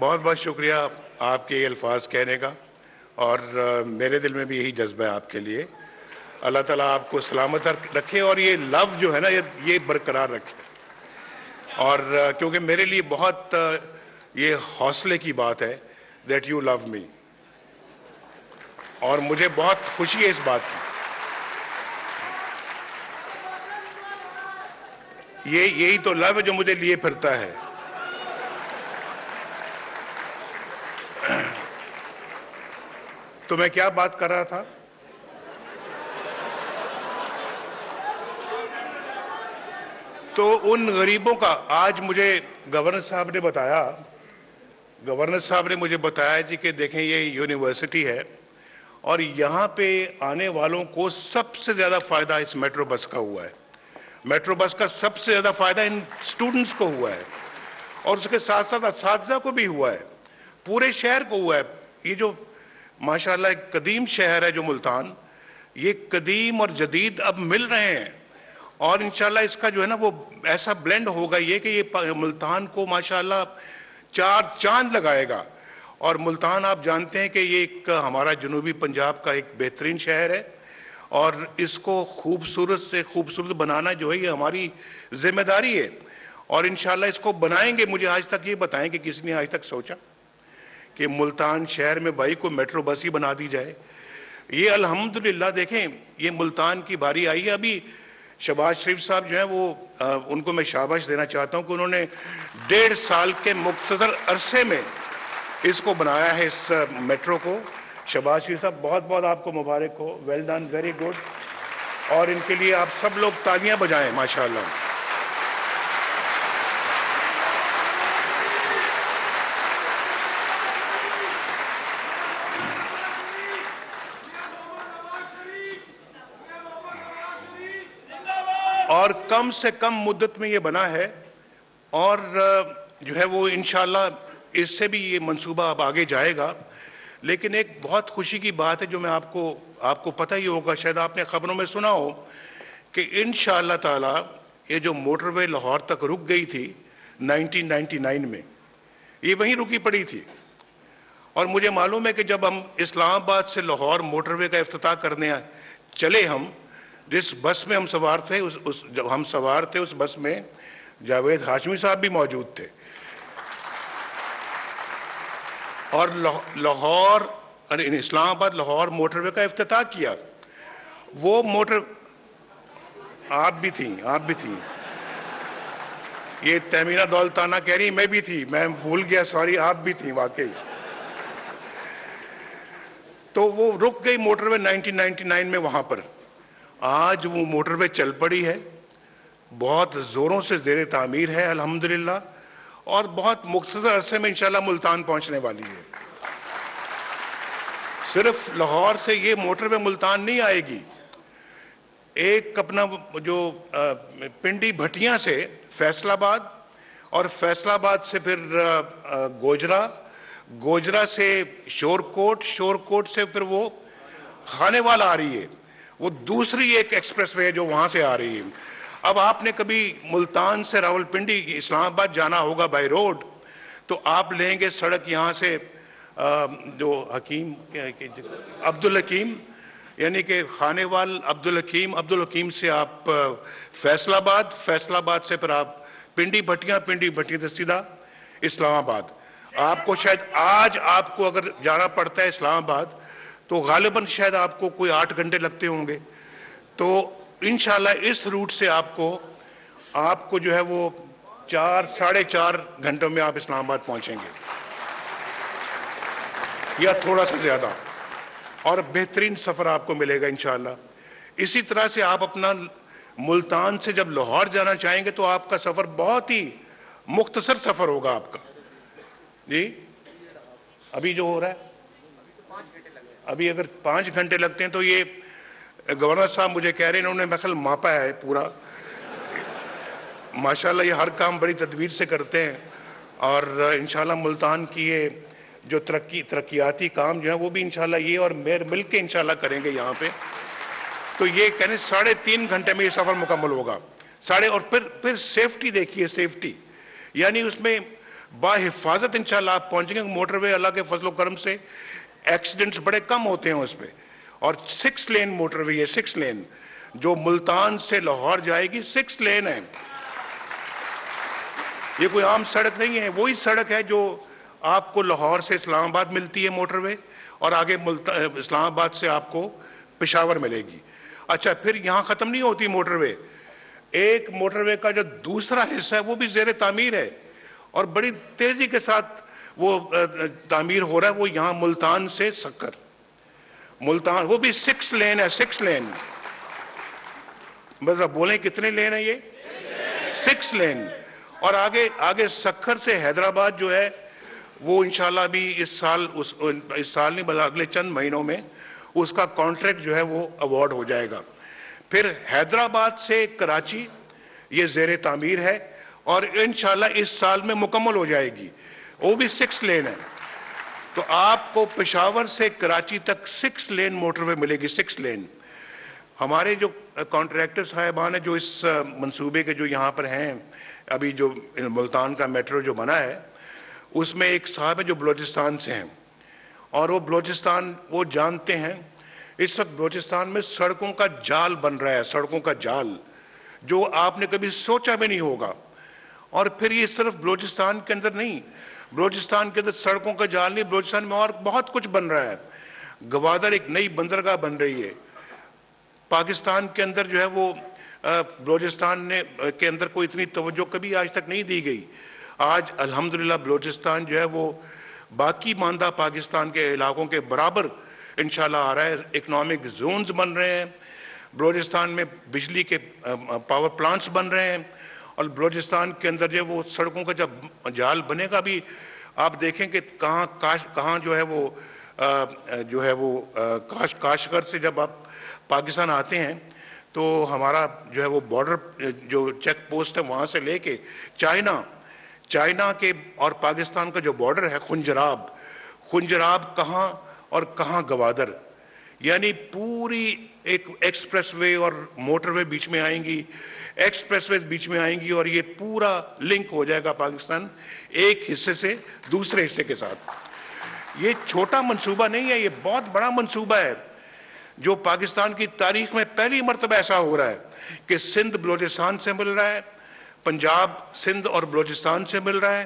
بہت شکریہ آپ کے یہ الفاظ کہنے کا، اور میرے دل میں بھی یہی جذبہ ہے آپ کے لیے. اللہ تعالیٰ آپ کو سلامت رکھے، اور یہ لو جو ہے نا یہ برقرار رکھے. اور کیونکہ میرے لیے بہت یہ حوصلے کی بات ہے دیٹ یو لو می، اور مجھے بہت خوشی ہے اس بات کی. یہی تو لو ہے جو مجھے لیے پھرتا ہے. تو میں کیا بات کر رہا تھا؟ تو ان غریبوں کا آج مجھے گورنر صاحب نے مجھے بتایا جی کہ دیکھیں یہ یونیورسٹی ہے، اور یہاں پہ آنے والوں کو سب سے زیادہ فائدہ اس میٹرو بس کا ہوا ہے. میٹرو بس کا سب سے زیادہ فائدہ ان سٹوڈنٹس کو ہوا ہے اور اس کے ساتھ ساتھ اساتذہ کو بھی ہوا ہے, پورے شہر کو ہوا ہے. یہ جو ماشاءاللہ ایک قدیم شہر ہے جو ملتان, یہ قدیم اور جدید اب مل رہے ہیں اور انشاءاللہ اس کا جو ہے نا وہ ایسا بلینڈ ہوگا یہ کہ یہ ملتان کو ماشاءاللہ 4 چاند لگائے گا. اور ملتان آپ جانتے ہیں کہ یہ ایک ہمارا جنوبی پنجاب کا ایک بہترین شہر ہے اور اس کو خوبصورت سے خوبصورت بنانا جو ہے یہ ہماری ذمہ داری ہے اور انشاءاللہ اس کو بنائیں گے. مجھے آج تک یہ بتائیں کہ کسی نے آج تک سوچا کہ ملتان شہر میں بھائی کو میٹرو بس ہی بنا دی جائے. یہ الحمدللہ دیکھیں یہ ملتان کی باری آئی ہے. ابھی شہباز شریف صاحب جو ہیں وہ ان کو میں شاباش دینا چاہتا ہوں کہ انہوں نے 1.5 سال کے مختصر عرصے میں اس کو بنایا ہے, اس میٹرو کو. شہباز شریف صاحب بہت بہت آپ کو مبارک ہو, ویل ڈن, ویری گڈ, اور ان کے لیے آپ سب لوگ تالیاں بجائیں ماشاءاللہ. اور کم سے کم مدت میں یہ بنا ہے اور جو ہے وہ انشاءاللہ اس سے بھی یہ منصوبہ اب آگے جائے گا. لیکن ایک بہت خوشی کی بات ہے جو میں آپ کو پتہ ہی ہوگا, شاید آپ نے خبروں میں سنا ہو کہ انشاءاللہ تعالی یہ جو موٹر وے لاہور تک رک گئی تھی 1999 میں, یہ وہیں رکی پڑی تھی. اور مجھے معلوم ہے کہ جب ہم اسلام آباد سے لاہور موٹر وے کا افتتاح کرنے چلے, ہم جس بس میں ہم سوار تھے جب ہم سوار تھے اس بس میں جاوید ہاشمی صاحب بھی موجود تھے. اور لاہور اسلام آباد لاہور موٹر وے کا افتتاح کیا. وہ موٹر آپ بھی تھیں یہ تہمینہ دولتانہ کہہ رہی میں بھی تھی, میں بھول گیا, سوری, آپ بھی تھیں واقعی. تو وہ رک گئی موٹر وے 1999 میں وہاں پر. آج وہ موٹر وے چل پڑی ہے, بہت زوروں سے زیر تعمیر ہے الحمدللہ, اور بہت مختصر عرصے میں انشاءاللہ ملتان پہنچنے والی ہے. صرف لاہور سے یہ موٹر وے ملتان نہیں آئے گی, ایک اپنا جو پنڈی بھٹیاں سے فیصل آباد اور فیصل آباد سے پھر گوجرا سے شورکوٹ سے پھر وہ خانے والا آ رہی ہے. وہ دوسری ایک ایکسپریس وے ہے جو وہاں سے آ رہی ہے. اب آپ نے کبھی ملتان سے راولپنڈی اسلام آباد جانا ہوگا بائی روڈ تو آپ لیں گے سڑک یہاں سے جو عبدالحکیم یعنی کہ خانے وال عبدالحکیم سے آپ فیصل آباد سے پھر آپ پنڈی بھٹیاں سے سیدھا اسلام آباد. آپ کو شاید آج آپ کو اگر جانا پڑتا ہے اسلام آباد تو غالباً شاید آپ کو کوئی 8 گھنٹے لگتے ہوں گے. تو انشاءاللہ اس روٹ سے آپ کو جو ہے وہ 4-4.5 گھنٹوں میں آپ اسلام آباد پہنچیں گے یا تھوڑا سا زیادہ, اور بہترین سفر آپ کو ملے گا انشاءاللہ. اسی طرح سے آپ اپنا ملتان سے جب لاہور جانا چاہیں گے تو آپ کا سفر بہت ہی مختصر سفر ہوگا آپ کا. جی ابھی جو ہو رہا ہے ابھی اگر 5 گھنٹے لگتے ہیں تو یہ گورنر صاحب مجھے کہہ رہے ہیں, انہوں نے میرے خیال ماپا ہے پورا. ماشاءاللہ یہ ہر کام بڑی تدبیر سے کرتے ہیں اور انشاءاللہ ملتان کی یہ جو ترقیاتی کام جو ہیں وہ بھی انشاءاللہ یہ اور میئر مل کے انشاءاللہ کریں گے یہاں پہ. تو یہ کہنے 3.5 گھنٹے میں یہ سفر مکمل ہوگا. اور پھر سیفٹی دیکھیے, سیفٹی یعنی اس میں باحفاظت انشاءاللہ آپ پہنچیں گے. موٹر وے اللہ کے فضل و کرم سے ایکسیڈنٹس بڑے کم ہوتے ہیں اس پہ, اور 6 لین موٹر وے ہے, 6 لین جو ملتان سے لاہور جائے گی 6 لین ہے. یہ کوئی عام سڑک نہیں ہے, وہی سڑک ہے جو آپ کو لاہور سے اسلام آباد ملتی ہے موٹر وے, اور آگے اسلام آباد سے آپ کو پشاور ملے گی. اچھا پھر یہاں ختم نہیں ہوتی موٹر وے, ایک موٹر وے کا جو دوسرا حصہ ہے وہ بھی زیر تعمیر ہے اور بڑی تیزی کے ساتھ وہ تعمیر ہو رہا ہے. وہ یہاں ملتان سے سکر, ملتان, وہ بھی 6 لین ہے, 6 لین. بس بولیں کتنے لین ہیں یہ؟ 6 لین. اور آگے سکر سے حیدرآباد جو ہے وہ انشاءاللہ بھی اس سال نہیں بلکہ اگلے چند مہینوں میں اس کا کانٹریکٹ جو ہے وہ ایوارڈ ہو جائے گا. پھر حیدرآباد سے کراچی یہ زیر تعمیر ہے اور انشاءاللہ اس سال میں مکمل ہو جائے گی, وہ بھی 6 لین ہے. تو آپ کو پشاور سے کراچی تک 6 لین موٹر وے ملے گی, 6 لین. ہمارے جو کانٹریکٹر صاحبان ہیں جو اس منصوبے کے جو یہاں پر ہیں, ابھی جو ملتان کا میٹرو جو بنا ہے, اس میں ایک صاحب ہے جو بلوچستان سے ہیں, اور وہ بلوچستان وہ جانتے ہیں اس وقت بلوچستان میں سڑکوں کا جال بن رہا ہے, سڑکوں کا جال جو آپ نے کبھی سوچا بھی نہیں ہوگا. اور پھر یہ صرف بلوچستان کے اندر نہیں, بلوچستان کے اندر سڑکوں کا جال نہیں, بلوچستان میں اور بہت کچھ بن رہا ہے. گوادر ایک نئی بندرگاہ بن رہی ہے. پاکستان کے اندر جو ہے وہ بلوچستان کے اندر کوئی اتنی توجہ کبھی آج تک نہیں دی گئی. آج الحمدللہ بلوچستان جو ہے وہ باقی ماندہ پاکستان کے علاقوں کے برابر انشاءاللہ آ رہا ہے. اکنامک زونز بن رہے ہیں بلوچستان میں, بجلی کے پاور پلانٹس بن رہے ہیں, اور بلوچستان کے اندر جو وہ سڑکوں کا جب جال بنے گا بھی آپ دیکھیں کہ کہاں جو ہے وہ کاشغر سے جب آپ پاکستان آتے ہیں تو ہمارا جو ہے وہ بارڈر جو چیک پوسٹ ہے وہاں سے لے کے چائنا کے اور پاکستان کا جو بارڈر ہے خنجراب کہاں اور کہاں گوادر, یعنی پوری ایک ایکسپریس وے اور موٹر وے بیچ میں آئیں گی, ایکسپریس وے بیچ میں آئیں گی, اور یہ پورا لنک ہو جائے گا پاکستان ایک حصے سے دوسرے حصے کے ساتھ. یہ چھوٹا منصوبہ نہیں ہے, یہ بہت بڑا منصوبہ ہے جو پاکستان کی تاریخ میں پہلی مرتبہ ایسا ہو رہا ہے کہ سندھ بلوچستان سے مل رہا ہے, پنجاب سندھ اور بلوچستان سے مل رہا ہے,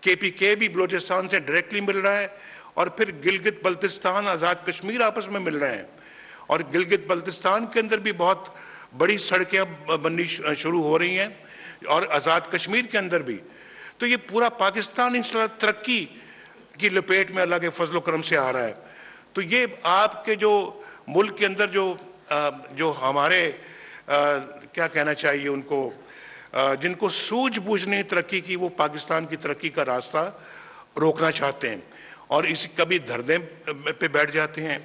KPK بھی بلوچستان سے ڈائریکٹلی مل رہا ہے, اور پھر گلگت بلتستان آزاد کشمیر آپس میں مل رہے ہیں, اور گلگت بلتستان کے اندر بھی بہت بڑی سڑکیں بننی شروع ہو رہی ہیں, اور آزاد کشمیر کے اندر بھی. تو یہ پورا پاکستان انشاءاللہ ترقی کی لپیٹ میں اللہ کے فضل و کرم سے آ رہا ہے. تو یہ آپ کے جو ملک کے اندر جو ہمارے کیا کہنا چاہیے ان کو, جن کو سوجھ بوجھ نے ترقی کی, وہ پاکستان کی ترقی کا راستہ روکنا چاہتے ہیں, اور کبھی دھرنے پہ بیٹھ جاتے ہیں,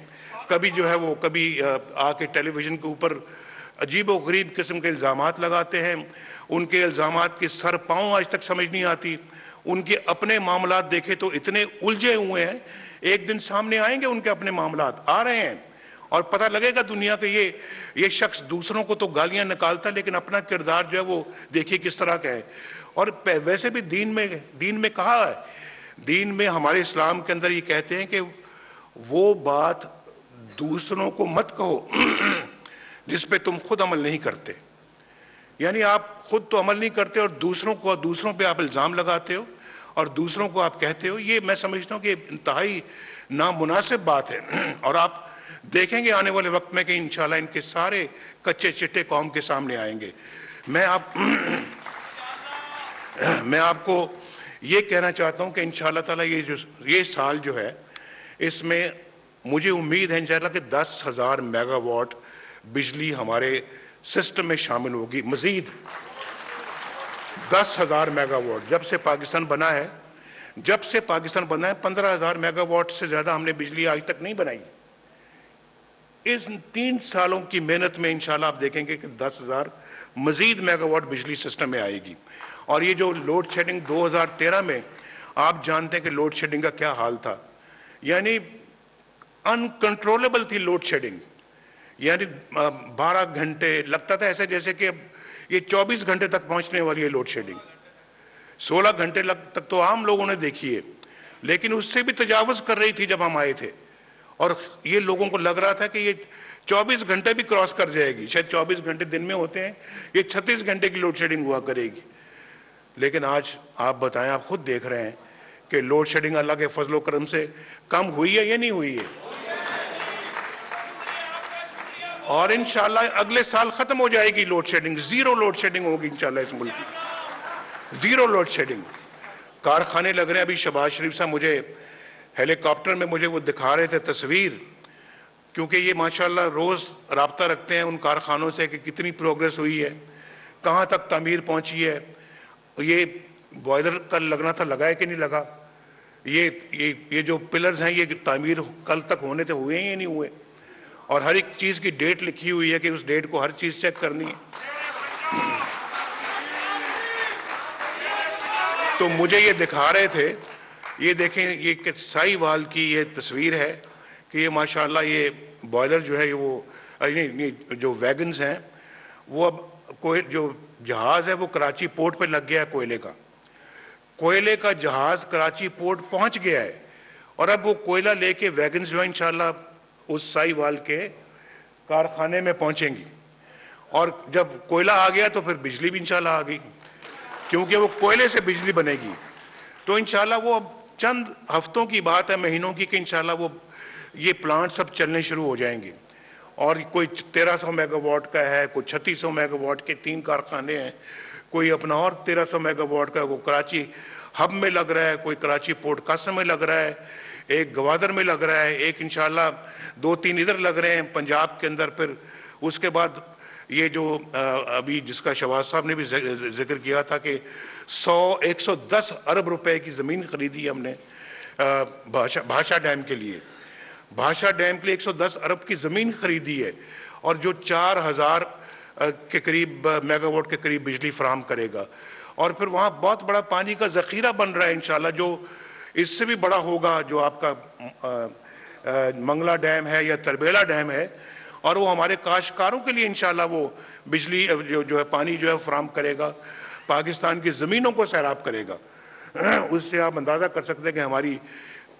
کبھی جو ہے وہ کبھی آ کے ٹیلی ویژن کے اوپر عجیب و غریب قسم کے الزامات لگاتے ہیں. ان کے الزامات کے سر پاؤں آج تک سمجھ نہیں آتی. ان کے اپنے معاملات دیکھے تو اتنے الجھے ہوئے ہیں, ایک دن سامنے آئیں گے ان کے اپنے معاملات آ رہے ہیں, اور پتہ لگے گا دنیا کے یہ شخص دوسروں کو تو گالیاں نکالتا ہے لیکن اپنا کردار جو ہے وہ دیکھیے کس طرح کا ہے. اور ویسے بھی دین میں کہا ہے, دین میں ہمارے اسلام کے اندر یہ کہتے ہیں کہ وہ بات دوسروں کو مت کہو جس پہ تم خود عمل نہیں کرتے. یعنی آپ خود تو عمل نہیں کرتے اور دوسروں پہ آپ الزام لگاتے ہو اور دوسروں کو آپ کہتے ہو. یہ میں سمجھتا ہوں کہ انتہائی نامناسب بات ہے, اور آپ دیکھیں گے آنے والے وقت میں کہ انشاءاللہ ان کے سارے کچے چٹے قوم کے سامنے آئیں گے. میں آپ کو یہ کہنا چاہتا ہوں کہ انشاءاللہ تعالی یہ سال جو ہے اس میں مجھے امید ہے انشاءاللہ کہ 10,000 میگا واٹ بجلی ہمارے سسٹم میں شامل ہوگی. مزید 10,000 میگا واٹ جب سے پاکستان بنا ہے 15,000 میگا واٹ سے زیادہ ہم نے بجلی آج تک نہیں بنائی. اس 3 سالوں کی محنت میں انشاءاللہ آپ دیکھیں گے کہ 10,000 مزید میگا واٹ بجلی سسٹم میں آئے گی. اور یہ جو لوڈ شیڈنگ 2013 میں آپ جانتے ہیں کہ لوڈ شیڈنگ کا کیا حال تھا, یعنی انکنٹرولبل تھی لوڈ شیڈنگ. یعنی 12 گھنٹے لگتا تھا ایسے جیسے کہ یہ 24 گھنٹے تک پہنچنے والی ہے لوڈ شیڈنگ. 16 گھنٹے تک تو عام لوگوں نے دیکھی ہے, لیکن اس سے بھی تجاوز کر رہی تھی جب ہم آئے تھے, اور یہ لوگوں کو لگ رہا تھا کہ یہ 24 گھنٹے بھی کراس کر جائے گی. شاید 24 گھنٹے دن میں ہوتے ہیں, یہ 36 گھنٹے کی لوڈ شیڈنگ ہوا کرے گی. لیکن آج آپ بتائیں, آپ خود دیکھ رہے ہیں کہ لوڈ شیڈنگ اللہ کے فضل و کرم سے کم ہوئی ہے یا نہیں ہوئی ہے. اور انشاءاللہ اگلے سال ختم ہو جائے گی لوڈ شیڈنگ, 0 لوڈ شیڈنگ ہوگی انشاءاللہ اس ملک کی, 0 لوڈ شیڈنگ. کارخانے لگ رہے ہیں. ابھی شہباز شریف صاحب مجھے ہیلی کاپٹر میں مجھے وہ دکھا رہے تھے تصویر, کیونکہ یہ ماشاءاللہ روز رابطہ رکھتے ہیں ان کارخانوں سے کہ کتنی پروگریس ہوئی ہے, کہاں تک تعمیر پہنچی ہے. یہ بوائلر کل لگنا تھا, لگا ہے کہ نہیں لگا. یہ جو پلرز ہیں یہ تعمیر کل تک ہونے تھے, ہوئے ہیں یا نہیں ہوئے. اور ہر ایک چیز کی ڈیٹ لکھی ہوئی ہے کہ اس ڈیٹ کو ہر چیز چیک کرنی ہے. تو مجھے یہ دکھا رہے تھے, یہ دیکھیں, یہ سائی وال کی یہ تصویر ہے کہ یہ ماشاءاللہ یہ بوائلر جو ہے وہ جو ویگنز ہیں وہ اب جو جہاز ہے وہ کراچی پورٹ پہ لگ گیا ہے کوئلے کا جہاز کراچی پورٹ پہنچ گیا ہے, اور اب وہ کوئلہ لے کے ویگنز جو ہیں انشاءاللہ اس سائی وال کے کارخانے میں پہنچیں گی, اور جب کوئلہ آ گیا تو پھر بجلی بھی انشاءاللہ آ گئی, کیونکہ وہ کوئلے سے بجلی بنے گی. تو انشاءاللہ وہ اب چند ہفتوں کی بات ہے, مہینوں کی, کہ انشاءاللہ وہ یہ پلانٹ سب چلنے شروع ہو جائیں گے. اور کوئی 1300 میگا واٹ کا ہے, کوئی 3600 میگا واٹ کے 3 کارخانے ہیں, کوئی اپنا اور 1300 میگا واٹ کا وہ کراچی ہب میں لگ رہا ہے, کوئی کراچی پورٹ قاسم میں لگ رہا ہے, ایک گوادر میں لگ رہا ہے, ایک انشاءاللہ 2-3 ادھر لگ رہے ہیں پنجاب کے اندر. پھر اس کے بعد یہ جو ابھی جس کا شہباز صاحب نے بھی ذکر کیا تھا کہ 110 ارب روپے کی زمین خریدی ہے ہم نے بھاشا ڈیم کے لیے. بھاشا ڈیم کے لیے 110 ارب کی زمین خریدی ہے, اور جو 4000 کے قریب میگا واٹ کے قریب بجلی فراہم کرے گا. اور پھر وہاں بہت بڑا پانی کا ذخیرہ بن رہا ہے انشاءاللہ, جو اس سے بھی بڑا ہوگا, جو آپ کا منگلہ ڈیم ہے یا تربیلا ڈیم ہے, اور وہ ہمارے کاشتکاروں کے لیے انشاءاللہ وہ بجلی جو ہے پانی جو ہے فراہم کرے گا, پاکستان کی زمینوں کو سیراب کرے گا. اس سے آپ اندازہ کر سکتے ہیں کہ ہماری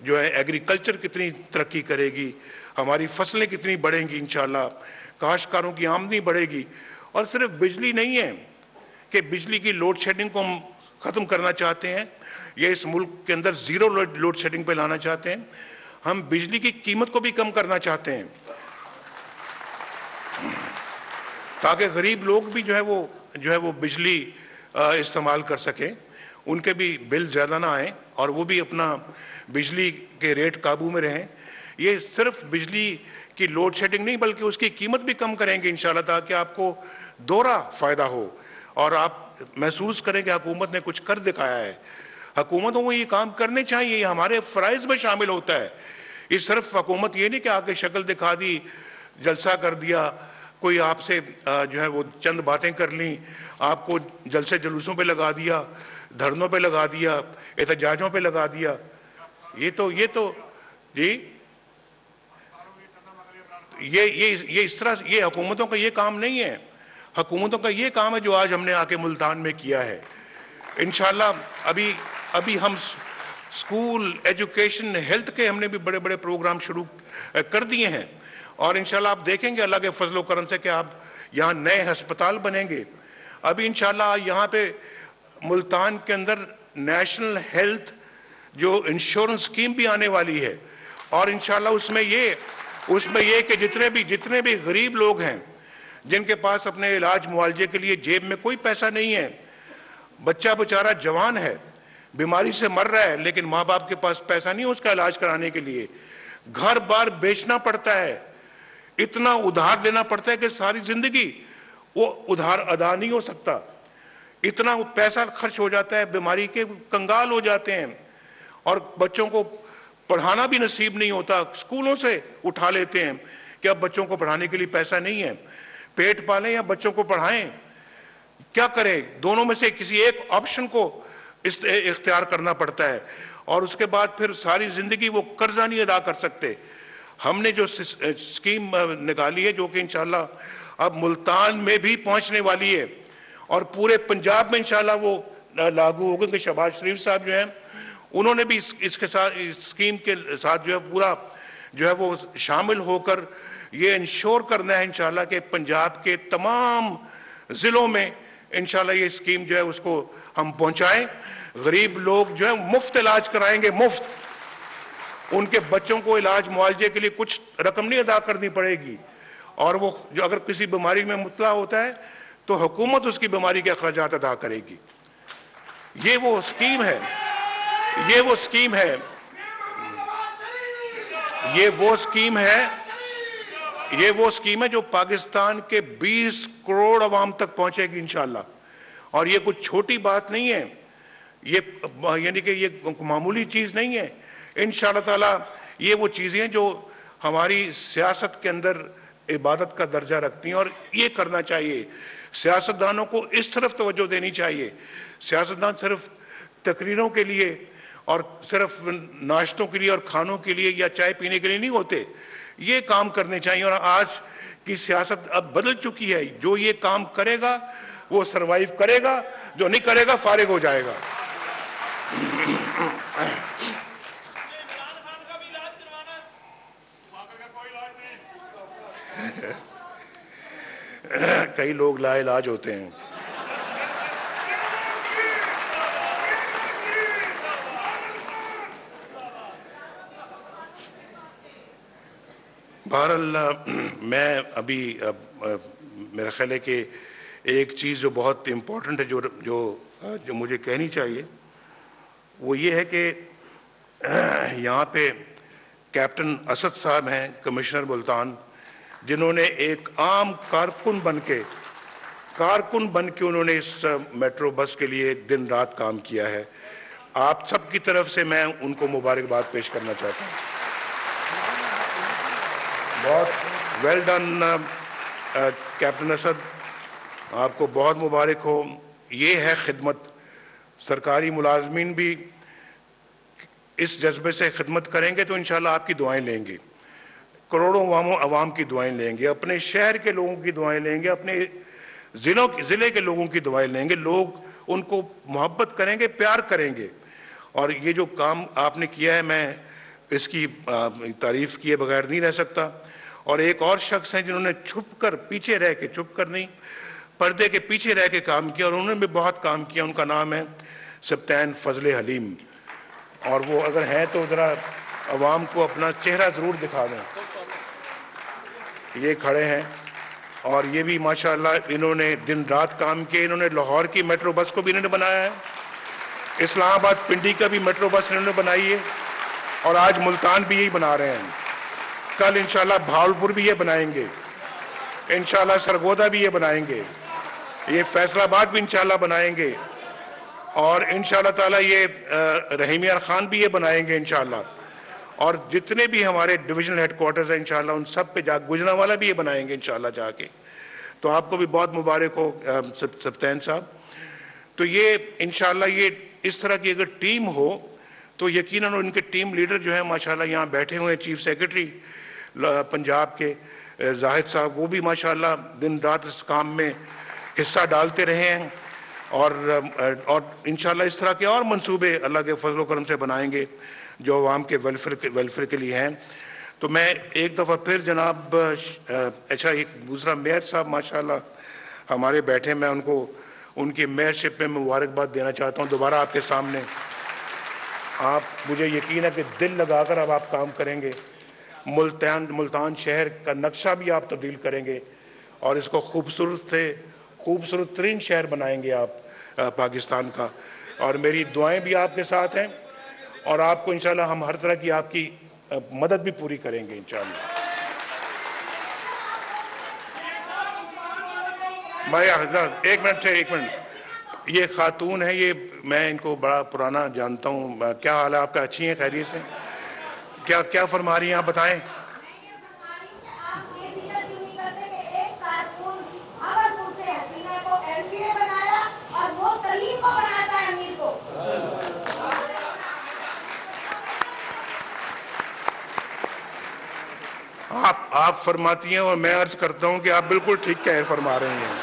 جو ہے ایگریکلچر کتنی ترقی کرے گی, ہماری فصلیں کتنی بڑھیں گی انشاءاللہ, کاشتکاروں کی آمدنی بڑھے گی. اور صرف بجلی نہیں ہے کہ بجلی کی لوڈ شیڈنگ کو ہم ختم کرنا چاہتے ہیں, یہ اس ملک کے اندر زیرو لوڈ شیڈنگ پہ لانا چاہتے ہیں. ہم بجلی کی قیمت کو بھی کم کرنا چاہتے ہیں تاکہ غریب لوگ بھی جو ہے وہ بجلی استعمال کر سکیں, ان کے بھی بل زیادہ نہ آئیں, اور وہ بھی اپنا بجلی کے ریٹ قابو میں رہیں. یہ صرف بجلی کی لوڈ شیڈنگ نہیں بلکہ اس کی قیمت بھی کم کریں گے انشاءاللہ, تاکہ آپ کو دوہرا فائدہ ہو اور آپ محسوس کریں کہ حکومت نے کچھ کر دکھایا ہے. حکومتوں کو یہ کام کرنے چاہیے, یہ ہمارے فرائض میں شامل ہوتا ہے. یہ صرف حکومت یہ نہیں کہ آ کے شکل دکھا دی, جلسہ کر دیا, کوئی آپ سے جو ہے وہ چند باتیں کر لیں, آپ کو جلسے جلوسوں پہ لگا دیا, دھرنوں پہ لگا دیا, احتجاجوں پہ لگا دیا. یہ تو جی یہ اس طرح یہ حکومتوں کا یہ کام نہیں ہے. حکومتوں کا یہ کام ہے جو آج ہم نے آ کے ملتان میں کیا ہے. انشاءاللہ ابھی ہم اسکول, ایجوکیشن, ہیلتھ کے ہم نے بھی بڑے بڑے پروگرام شروع کر دیے ہیں, اور انشاءاللہ آپ دیکھیں گے اللہ کے فضل و کرم سے کہ آپ یہاں نئے ہسپتال بنیں گے. ابھی انشاءاللہ یہاں پہ ملتان کے اندر نیشنل ہیلتھ جو انشورنس اسکیم بھی آنے والی ہے, اور انشاءاللہ اس میں یہ کہ جتنے بھی غریب لوگ ہیں جن کے پاس اپنے علاج معالجے کے لیے جیب میں کوئی پیسہ نہیں ہے, بچہ بیچارہ جوان ہے, بیماری سے مر رہا ہے, لیکن ماں باپ کے پاس پیسہ نہیں اس کا علاج کرانے کے لیے, گھر بار بیچنا پڑتا ہے, اتنا ادھار دینا پڑتا ہے کہ ساری زندگی وہ ادھار ادا نہیں ہو سکتا, اتنا پیسہ خرچ ہو جاتا ہے, بیماری کے کنگال ہو جاتے ہیں, اور بچوں کو پڑھانا بھی نصیب نہیں ہوتا, اسکولوں سے اٹھا لیتے ہیں کہ اب بچوں کو پڑھانے کے لیے پیسہ نہیں ہے, پیٹ پالیں یا بچوں کو پڑھائیں, کیا کریں؟ دونوں میں سے کسی ایک آپشن کو اختیار کرنا پڑتا ہے, اور اس کے بعد پھر ساری زندگی وہ قرضہ نہیں ادا کر سکتے. ہم نے جو اسکیم نکالی ہے جو کہ انشاءاللہ اب ملتان میں بھی پہنچنے والی ہے, اور پورے پنجاب میں انشاءاللہ وہ لاگو ہوگا, کہ شہباز شریف صاحب جو ہیں انہوں نے بھی اس کے ساتھ اسکیم کے ساتھ جو ہے پورا جو ہے وہ شامل ہو کر یہ انشور کرنا ہے انشاءاللہ کہ پنجاب کے تمام ضلعوں میں انشاءاللہ یہ اسکیم جو ہے اس کو ہم پہنچائیں. غریب لوگ جو ہے مفت علاج کرائیں گے, مفت. ان کے بچوں کو علاج معالجے کے لیے کچھ رقم نہیں ادا کرنی پڑے گی, اور وہ جو اگر کسی بیماری میں مبتلا ہوتا ہے تو حکومت اس کی بیماری کے اخراجات ادا کرے گی. یہ وہ اسکیم ہے, یہ وہ اسکیم ہے, یہ وہ اسکیم ہے, یہ وہ اسکیم ہے جو پاکستان کے 20 کروڑ عوام تک پہنچے گی انشاءاللہ. اور یہ کچھ چھوٹی بات نہیں ہے, یہ یعنی کہ یہ معمولی چیز نہیں ہے. انشاءاللہ تعالی یہ وہ چیزیں جو ہماری سیاست کے اندر عبادت کا درجہ رکھتی ہیں، اور یہ کرنا چاہیے۔ سیاستدانوں کو اس طرف توجہ دینی چاہیے۔ سیاستدان صرف تقریروں کے لیے اور صرف ناشتوں کے لیے اور کھانوں کے لیے یا چائے پینے کے لیے نہیں ہوتے، یہ کام کرنے چاہیے۔ اور آج کی سیاست اب بدل چکی ہے، جو یہ کام کرے گا وہ سروائیو کرے گا، جو نہیں کرے گا فارغ ہو جائے گا۔ کئی لوگ لا علاج ہوتے ہیں۔ بہرحال میں ابھی میرا خیال ہے کہ ایک چیز جو بہت امپورٹنٹ ہے جو مجھے کہنی چاہیے، وہ یہ ہے کہ یہاں پہ کیپٹن اسد صاحب ہیں، کمشنر ملتان، جنہوں نے ایک عام کارکن بن کے انہوں نے اس میٹرو بس کے لیے دن رات کام کیا ہے۔ آپ سب کی طرف سے میں ان کو مبارکباد پیش کرنا چاہتا ہوں۔ بہت ویل ڈن کیپٹن اسد، آپ کو بہت مبارک ہو۔ یہ ہے خدمت۔ سرکاری ملازمین بھی اس جذبے سے خدمت کریں گے تو انشاءاللہ آپ کی دعائیں لیں گے، کروڑوں عوام کی دعائیں لیں گے، اپنے شہر کے لوگوں کی دعائیں لیں گے، اپنے ضلع کے لوگوں کی دعائیں لیں گے۔ لوگ ان کو محبت کریں گے، پیار کریں گے۔ اور یہ جو کام آپ نے کیا ہے، میں اس کی تعریف کیے بغیر نہیں رہ سکتا۔ اور ایک اور شخص ہیں جنہوں نے چھپ کر نہیں، پردے کے پیچھے رہ کے کام کیا، اور انہوں نے بھی بہت کام کیا۔ ان کا نام ہے سبطین فضل حلیم، اور وہ اگر ہیں تو ذرا عوام کو اپنا چہرہ ضرور دکھا دیں۔ یہ کھڑے ہیں، اور یہ بھی ماشاءاللہ انہوں نے دن رات کام کیا۔ انہوں نے لاہور کی میٹرو بس کو بھی انہوں نے بنایا ہے، اسلام آباد پنڈی کا بھی میٹرو بس انہوں نے بنائی ہے، اور آج ملتان بھی یہی بنا رہے ہیں۔ کل انشاءاللہ بھاولپور بھی یہ بنائیں گے، انشاءاللہ سرگودا بھی یہ بنائیں گے، یہ فیصل آباد بھی انشاءاللہ بنائیں گے، اور انشاءاللہ تعالیٰ یہ رحیمیہ خان بھی یہ بنائیں گے انشاءاللہ۔ اور جتنے بھی ہمارے ڈویژنل ہیڈ کوارٹرز ہیں انشاءاللہ ان سب پہ گجرانوالہ بھی یہ بنائیں گے انشاءاللہ جا کے۔ تو آپ کو بھی بہت مبارک ہو سبطین صاحب۔ تو یہ انشاءاللہ یہ اس طرح کی اگر ٹیم ہو تو یقیناً ان کے ٹیم لیڈر جو ہیں ماشاءاللہ یہاں بیٹھے ہوئے ہیں، چیف سیکرٹری پنجاب کے زاہد صاحب، وہ بھی ماشاءاللہ دن رات اس کام میں حصہ ڈالتے رہے ہیں، اور انشاءاللہ اس طرح کے اور منصوبے اللہ کے فضل و کرم سے بنائیں گے جو عوام کے ویلفیئر کے لیے ہیں۔ تو میں ایک دفعہ پھر جناب ایک دوسرا میئر صاحب ماشاءاللہ ہمارے بیٹھے، میں ان کو ان کی میئرشپ میں مبارکباد دینا چاہتا ہوں دوبارہ آپ کے سامنے۔ آپ مجھے یقین ہے کہ دل لگا کر اب آپ کام کریں گے، ملتان شہر کا نقشہ بھی آپ تبدیل کریں گے، اور اس کو خوبصورت ترین شہر بنائیں گے آپ پاکستان کا۔ اور میری دعائیں بھی آپ کے ساتھ ہیں، اور آپ کو انشاءاللہ ہم ہر طرح کی آپ کی مدد بھی پوری کریں گے انشاءاللہ۔ بھائی ایک منٹ، یہ خاتون ہے، یہ میں ان کو بڑا پرانا جانتا ہوں۔ کیا حال ہے آپ کا؟ اچھی ہیں، خیریت سے؟ کیا فرما رہی ہیں آپ بتائیں؟ آپ فرماتی ہیں اور میں عرض کرتا ہوں کہ آپ بالکل ٹھیک کہہ فرما رہے ہیں۔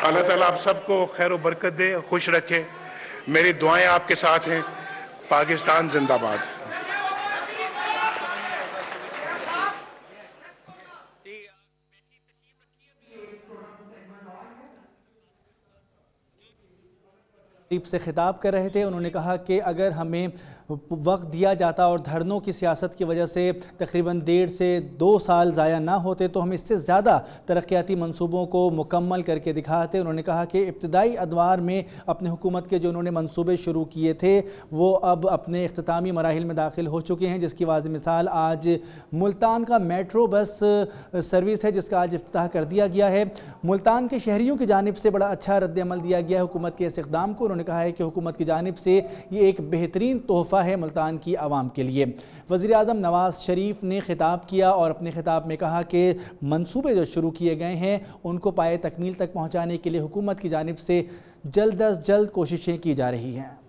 اللہ تعالیٰ آپ سب کو خیر و برکت دے، خوش رکھے۔ میری دعائیں آپ کے ساتھ ہیں۔ پاکستان زندہ باد۔ سے خطاب کر رہے تھے، انہوں نے کہا کہ اگر ہمیں وقت دیا جاتا اور دھرنوں کی سیاست کی وجہ سے تقریباً 1.5 سے 2 سال ضائع نہ ہوتے تو ہم اس سے زیادہ ترقیاتی منصوبوں کو مکمل کر کے دکھاتے۔ انہوں نے کہا کہ ابتدائی ادوار میں اپنے حکومت کے جو انہوں نے منصوبے شروع کیے تھے وہ اب اپنے اختتامی مراحل میں داخل ہو چکے ہیں، جس کی واضح مثال آج ملتان کا میٹرو بس سروس ہے جس کا آج افتتاح کر دیا گیا ہے۔ ملتان کے شہریوں کی جانب سے بڑا اچھا رد عمل دیا گیا ہے حکومت کے اس اقدام کو۔ انہوں نے کہا ہے کہ حکومت کی جانب سے یہ ایک بہترین تحفہ تحفہ ہے ملتان کی عوام کے لیے۔ وزیر اعظم نواز شریف نے خطاب کیا اور اپنے خطاب میں کہا کہ منصوبے جو شروع کیے گئے ہیں ان کو پائے تکمیل تک پہنچانے کے لیے حکومت کی جانب سے جلد از جلد کوششیں کی جا رہی ہیں۔